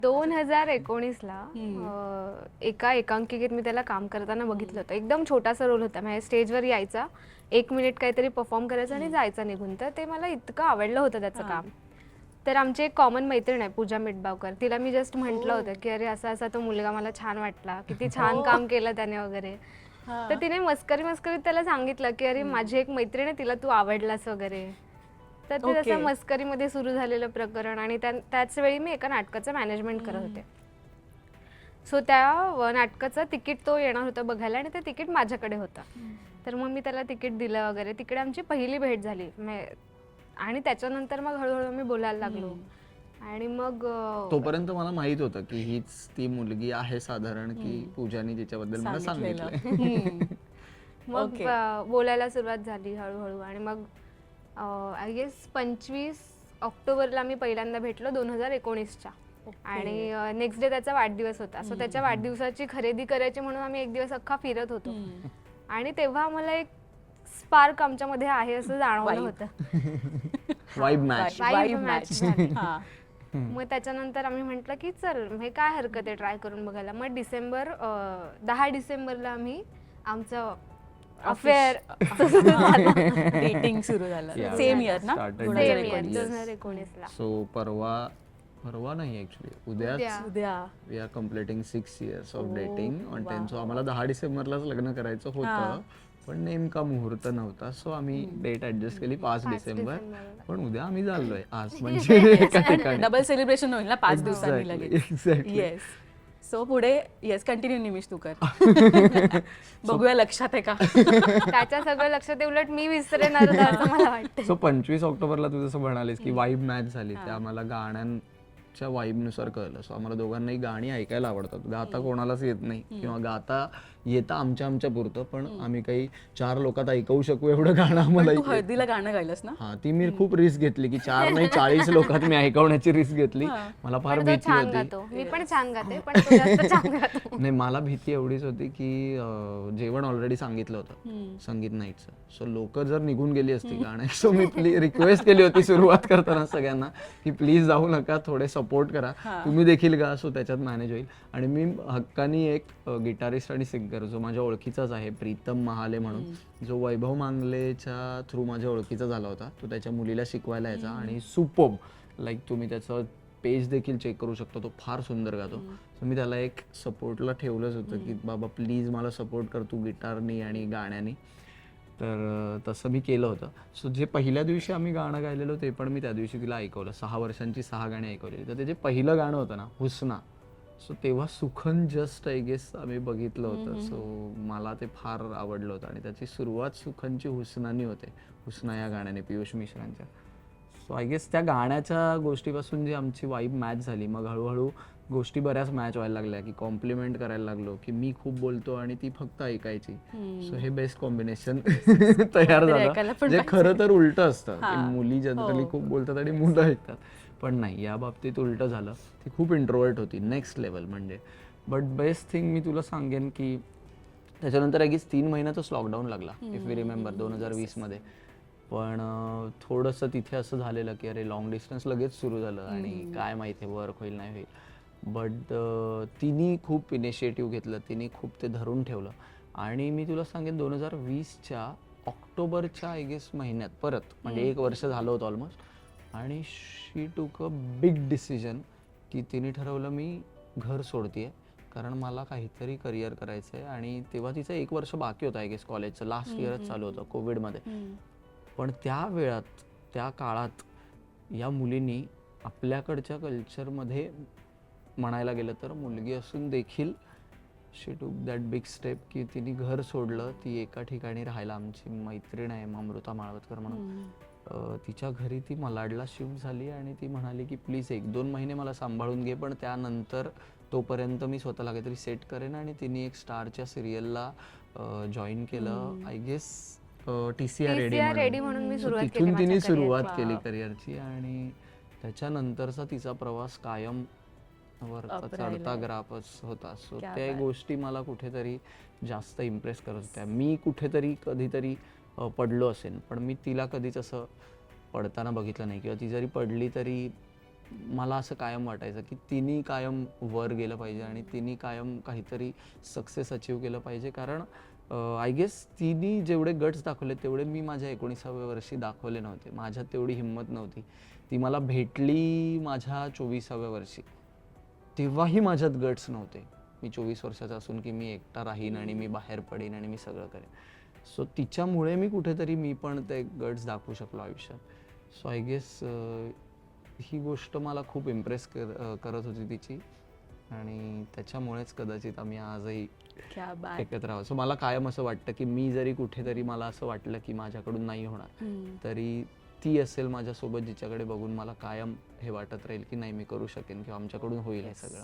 2019ला एका एकांकिकेत मी त्याला काम करताना बघितलं होतं. एकदम छोटासा रोल होता, म्हणजे स्टेजवर यायचा, 1 मिनिट काहीतरी परफॉर्म करायचा आणि जायचा निघून. तर ते मला इतकं आवडलं होतं त्याचं काम. तर आमची एक कॉमन मैत्रीण आहे पूजा मिटबावकर, तिला मी जस्ट म्हटलं होतं की अरे असा असा तो मुलगा मला छान वाटला, किती छान काम केलं त्याने वगैरे. तर तिने मस्करीत त्याला सांगितलं की अरे माझी एक मैत्रीण आहे, तिला तू आवडलास वगैरे. तर ते तसं मस्करीमध्ये सुरू झालेलं प्रकरण. आणि त्याच वेळी मी एका नाटकाचं मॅनेजमेंट करत होते. सो त्या नाटकाचं तिकीट तो येणार होता बघायला आणि ते तिकीट माझ्याकडे होतं. तर मग मी त्याला तिकीट दिलं वगैरे. तिकडे आमची पहिली भेट झाली. आणि त्याच्यानंतर मग हळूहळू मी बोलायला लागलो. आणि मग तोपर्यंत मला माहित होतं की हीच ती मुलगी आहे साधारण, की पूजानी जिच्याबद्दल मला सांगितलं. मग बोलायला सुरुवात झाली हळूहळू. आणि मग आय गेस 25 ऑक्टोबरला मी पहिल्यांदा भेटलो 2019च्या. आणि नेक्स्ट डे त्याचा वाढदिवस होता. सो त्याच्या वाढदिवसाची खरेदी करायची म्हणून आम्ही एक दिवस अख्खा फिरत होतो. आणि तेव्हा मला एक स्पार्क आमच्यामध्ये आहे असं जाणवलं होतं. Vibe match. मग त्याच्यानंतर आम्ही म्हटलं की चल हे काय हरकत आहे ट्राय करून बघायला. मग 10 डिसेंबरला आम्ही आमचं अफेअर डेटिंग सुरू झालं. सेम इयर ना, 2019ला. सो परवा नाही ऍक्च्युली, उद्या we are completing 6 years of dating on 10. So आम्हाला 10 डिसेंबरलाच लग्न करायचं होतं, पण नेमका मुहूर्त नव्हता. सो आम्ही डेट ऍडजस्ट केली 5 डिसेंबर. पण उद्या आम्ही चाललोय आज, म्हणजे एका ठिकाणी डबल सेलिब्रेशन होईल ना 5 दिवसांनी लगेच. एक्झॅक्टली. येस. सो पुढे येस कंटिन्यू निमिष तू कर. बघूया लक्षात आहे का. त्याच्या सगळं लक्षात आहे, उलट मी विसरेन असं मला वाटतं. सो 25 ऑक्टोबरला तू जसं म्हणालीस की वाईब मॅच झाली, त्या आम्हाला गाण्यांच्या वाईबनुसार कळलं. सो आम्हाला दोघांनाही गाणी ऐकायला आवडतात. गाता कोणालाच येत नाही, किंवा गाता येतं आमच्या पुरतं, पण आम्ही काही 4 लोकात ऐकवू शकू एवढं गाणं आम्हाला. तू हळदीला गाणं गायलंस ना. हा, ती मी खूप रिस्क घेतली की 4 नाही 40 लोकात मी ऐकवण्याची रिस्क घेतली. मला फार भीती होती. मी पण छान गाते, पण तो जास्त छान गातो. नाही, मला भीती एवढीच होती की जेवण ऑलरेडी सांगितलं होतं संगीत नाईटचं. सो लोक जर निघून गेली असती गाणं. सो मी रिक्वेस्ट केली होती सुरुवात करताना सगळ्यांना की प्लीज जाऊ नका, थोडे सपोर्ट करा, तुम्ही देखील गा. सो त्याच्यात मॅनेज होईल. आणि मी हक्कानी एक गिटारिस्ट आणि सिंगर जो माझ्या ओळखीचाच आहे, प्रीतम महाले म्हणून, जो वैभव मांगलेच्या थ्रू माझ्या ओळखीचा झाला होता. तो त्याच्या मुलीला शिकवायला यायचा आणि सुपर्ब, लाईक तुम्ही त्याचं पेज देखील चेक करू शकता, तो फार सुंदर गातो. सो मी त्याला एक सपोर्टला ठेवलंच होतं की बाबा प्लीज मला सपोर्ट कर तू गिटारनी आणि गाण्यानी. तर तसं मी केलं होतं. सो जे पहिल्या दिवशी आम्ही गाणं गायलेलो ते पण मी त्या दिवशी तिला ऐकवलं. 6 वर्षांची 6 गाणी ऐकवलेली. तर ते जे पहिलं गाणं होतं ना, हुसना, सो तेव्हा सुखन जस्ट आय गेस आम्ही बघितलं होतं. सो मला ते फार आवडलं होतं. आणि त्याची सुरुवात सुखनची हुसनानी होते, हुसना या गाण्याने, पियुष मिश्रांच्या. सो आय गेस त्या गाण्याच्या गोष्टीपासून जी आमची वाईब मॅच झाली, मग हळूहळू गोष्टी बऱ्याच मॅच व्हायला लागल्या की कॉम्प्लिमेंट करायला लागलो, की मी खूप बोलतो आणि ती फक्त ऐकायची. सो हे बेस्ट कॉम्बिनेशन तयार झालं. जे खरं तर उलटं असतं की मुली जनरली खूप बोलतात आणि मुलं ऐकतात, पण नाही, या बाबतीत उलटं झालं. ती खूप इंट्रोवर्ट होती, नेक्स्ट लेवल म्हणजे. बट बेस्ट थिंग मी तुला सांगेन की त्याच्यानंतर अगीच 3 महिन्यातच लॉकडाऊन लागला, इफ वी रिमेंबर, 2020 मध्ये. पण थोडंसं तिथे असं झालेलं की अरे लॉंग डिस्टन्स लगेच सुरू झालं आणि काय माहिती वर्क होईल नाही होईल. बट तिने खूप इनिशिएटिव्ह घेतलं, तिने खूप ते धरून ठेवलं. आणि मी तुला सांगेन 2020च्या ऑक्टोबरच्या आय गेस महिन्यात परत, म्हणजे 1 वर्ष झालं होतं ऑलमोस्ट, आणि शी टूक अ बिग डिसिजन की तिने ठरवलं मी घर सोडतीये, कारण मला काहीतरी करिअर करायचं आहे. आणि तेव्हा तिचं 1 वर्ष बाकी होतं आय गेस कॉलेजचं, लास्ट इयरच चालू होतं कोविडमध्ये. पण त्या वेळात, त्या काळात या मुलींनी आपल्याकडच्या कल्चरमध्ये म्हणायला गेलं तर मुलगी असून देखील शी टूक दॅट बिग स्टेप की तिने घर सोडलं. ती एका ठिकाणी राहायला, आमची मैत्रीण आहे अमृता माळवतकर म्हणून, तिच्या घरी ती मलाडला शिफ्ट झाली. आणि ती म्हणाली की प्लीज 1-2 महिने मला सांभाळून घे, पण त्यानंतर तोपर्यंत मी स्वतःला काहीतरी सेट करेन. आणि तिने एक स्टारच्या सिरियलला जॉईन केलं, आय गेस TCR रेडी म्हणून. तिथून तिने सुरुवात केली करिअरची. आणि त्याच्यानंतरचा तिचा प्रवास कायम वरचा चढता ग्राफच होता. सो त्या गोष्टी मला कुठेतरी जास्त इम्प्रेस करत होत्या. मी कुठेतरी कधीतरी पडलो असेल, पण मी तिला कधीच असं पडताना बघितलं नाही, किंवा ती जरी पडली तरी मला असं कायम वाटायचं की तिने कायम वर गेलं पाहिजे आणि तिने कायम काहीतरी सक्सेस अचीव केलं पाहिजे. कारण आय गेस तिने जेवढे गट्स दाखवले तेवढे मी माझ्या 19व्या वर्षी दाखवले नव्हते. माझ्यात तेवढी हिंमत नव्हती. ती मला भेटली माझ्या 24व्या वर्षी. तेव्हाही माझ्यात गट्स नव्हते. मी 24 वर्षाचा असून की मी एकटा राहीन आणि मी बाहेर पडेन आणि मी सगळं करेन. सो तिच्यामुळे मी कुठेतरी मी पण ते गट्स दाखवू शकलो आयुष्यात. सो आय गेस ही गोष्ट मला खूप इम्प्रेस करत होती तिची आणि त्याच्यामुळेच कदाचित आम्ही आजही क्या बात. एकत्र आहोत. सो मला कायम असं वाटतं की मी जरी कुठेतरी मला असं वाटलं की माझ्याकडून नाही होणार तरी ती असेल माझ्यासोबत जिच्याकडे बघून मला कायम हे वाटत राहील की नाही मी करू शकेन किंवा आमच्याकडून होईल हे सगळं.